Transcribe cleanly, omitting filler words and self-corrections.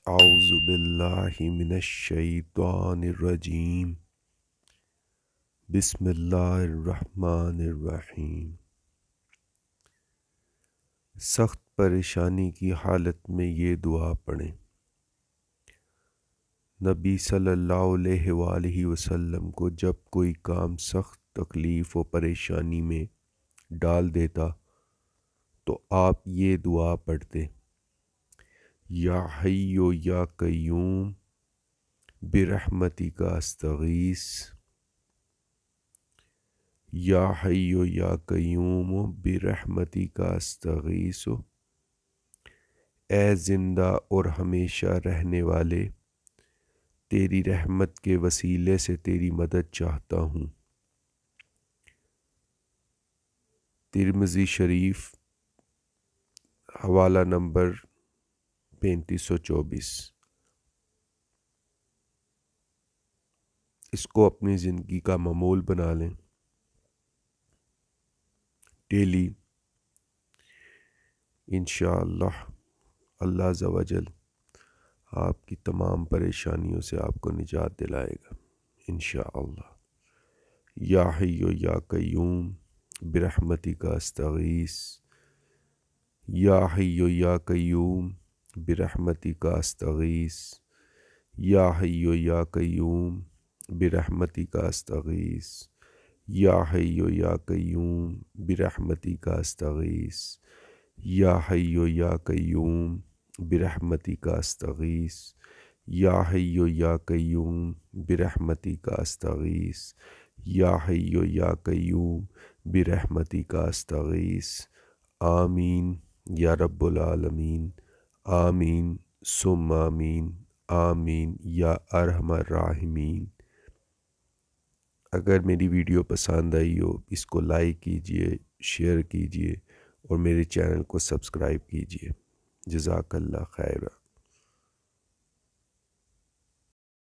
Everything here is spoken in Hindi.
औज़ु बिल्लाहि मिनश शैतानिर रजीम। बिस्मिल्लाहिर रहमानिर रहीम। सख्त परेशानी की हालत में ये दुआ पढ़ें। नबी सल्लल्लाहु अलैहि वसल्लम को जब कोई काम सख्त तकलीफ़ व परेशानी में डाल देता तो आप ये दुआ पढ़ते, या हय्यो या कय्यूम बिरहमतिका अस्तगीस, या हय्यो या कय्यूम बिरहमतिका अस्तगीस। ए जिंदा और हमेशा रहने वाले, तेरी रहमत के वसीले से तेरी मदद चाहता हूँ। तिर्मिज़ी शरीफ हवाला नंबर 3524। इसको अपनी ज़िंदगी का मामूल बना लें। डेली इंशाअल्लाह अल्लाह अज़्ज़ा वजल आपकी तमाम परेशानियों से आपको निजात दिलाएगा इंशाअल्लाह। या हय्यो या कय्यूम बिरहमतिका अस्तगीस, या हय्यो या कय्यूम बिरहमतिका अस्तगीस, या हय्यो या कय्यूम बिरहमतिका अस्तगीस, या हय्यो या कय्यूम बिरहमतिका अस्तगीस, या हय्यो या कय्यूम बिरहमतिका अस्तगीस, या हय्यो या कय्यूम बिरहमतिका अस्तगीस, या हय्यो या कय्यूम बिरहमतिका अस्तगीस। आमीन या रब्बुल आलमीन। आमीन सुम्मा आमीन। आमीन या अरहमर राहिमीन। अगर मेरी वीडियो पसंद आई हो, इसको लाइक कीजिए, शेयर कीजिए और मेरे चैनल को सब्सक्राइब कीजिए। जज़ाकल्लाह खैरा।